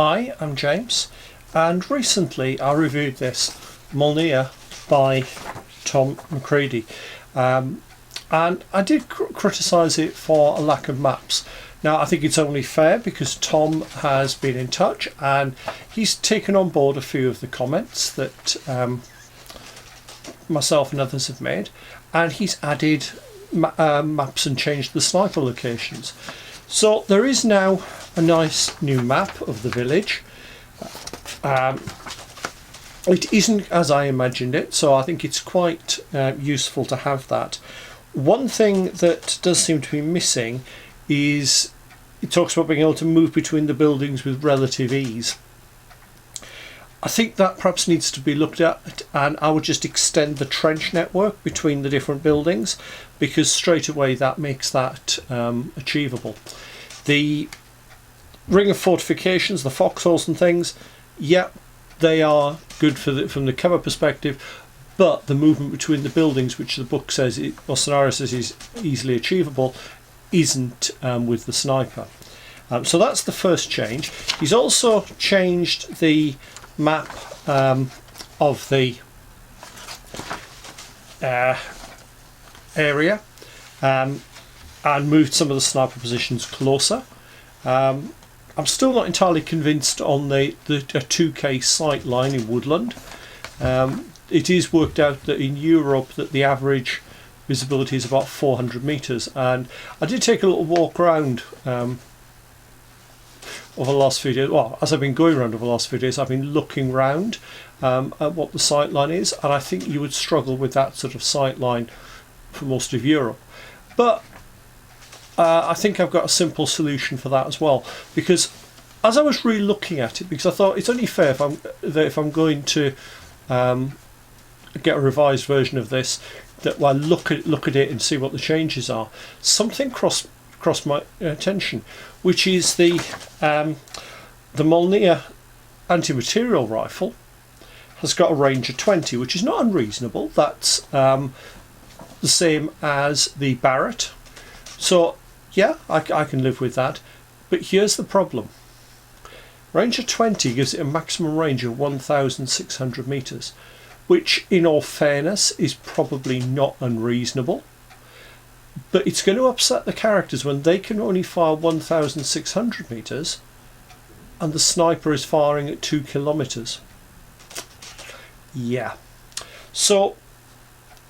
Hi, I'm James, and recently I reviewed this Molniya by Tom McCready, and I did criticise it for a lack of maps. Now I think it's only fair because Tom has been in touch and he's taken on board a few of the comments that myself and others have made, and he's added maps and changed the sniper locations. So there is now a nice new map of the village. It isn't as I imagined it, so I think it's quite useful to have that. One thing that does seem to be missing is it talks about being able to move between the buildings with relative ease. I think that perhaps needs to be looked at, and I would just extend the trench network between the different buildings, because straight away that makes that achievable. The ring of fortifications, the foxholes and things, yeah, they are good from the cover perspective, but the movement between the buildings, which the book says, or scenario says, is easily achievable, isn't with the sniper. So that's the first change. He's also changed the map of the area and moved some of the sniper positions closer. I'm still not entirely convinced on the 2K Sightline in Woodland. It is worked out that in Europe that the average visibility is about 400 metres, and I did take a little walk around over the last few days. Well, as I've been going around over the last few days, I've been looking round at what the sight line is, and I think you would struggle with that sort of sight line for most of Europe. But I think I've got a simple solution for that as well, because as I was really looking at it, because I thought it's only fair if I'm going to get a revised version of this, that I look at it and see what the changes are. Something crossed my attention, which is the Molniya anti-material rifle has got a range of 20, which is not unreasonable. That's the same as the Barrett. So yeah, I can live with that. But here's the problem. Range of 20 gives it a maximum range of 1,600 metres, which in all fairness is probably not unreasonable. But it's going to upset the characters when they can only fire 1,600 metres and the sniper is firing at 2 kilometres. Yeah. So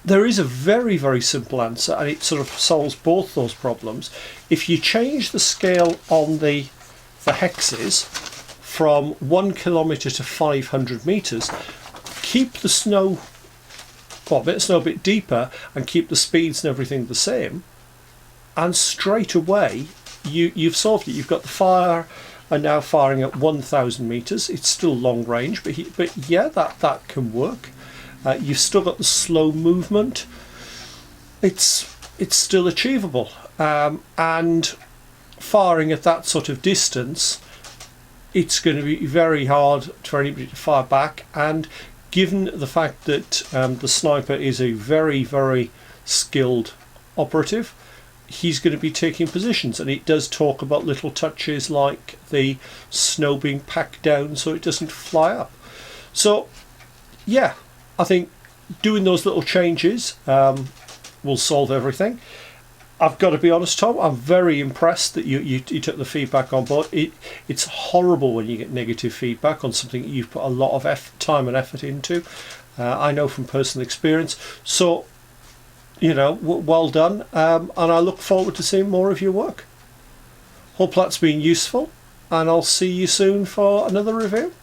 there is a very, very simple answer, and it sort of solves both those problems. If you change the scale on the hexes from 1 kilometre to 500 metres, keep the snow, well, a bit of snow a bit deeper, and keep the speeds and everything the same, and straight away you've solved it. You've got the fire and now firing at 1,000 metres. It's still long range, but yeah, that can work. You've still got the slow movement. It's still achievable, and firing at that sort of distance, it's going to be very hard for anybody to fire back. And given the fact that the sniper is a very, very skilled operative, he's going to be taking positions, and it does talk about little touches like the snow being packed down so it doesn't fly up. So yeah, I think doing those little changes will solve everything. I've got to be honest, Tom, I'm very impressed that you took the feedback on board. It's horrible when you get negative feedback on something that you've put a lot of time and effort into. I know from personal experience. So, you know, well done, and I look forward to seeing more of your work. Hope that's been useful, and I'll see you soon for another review.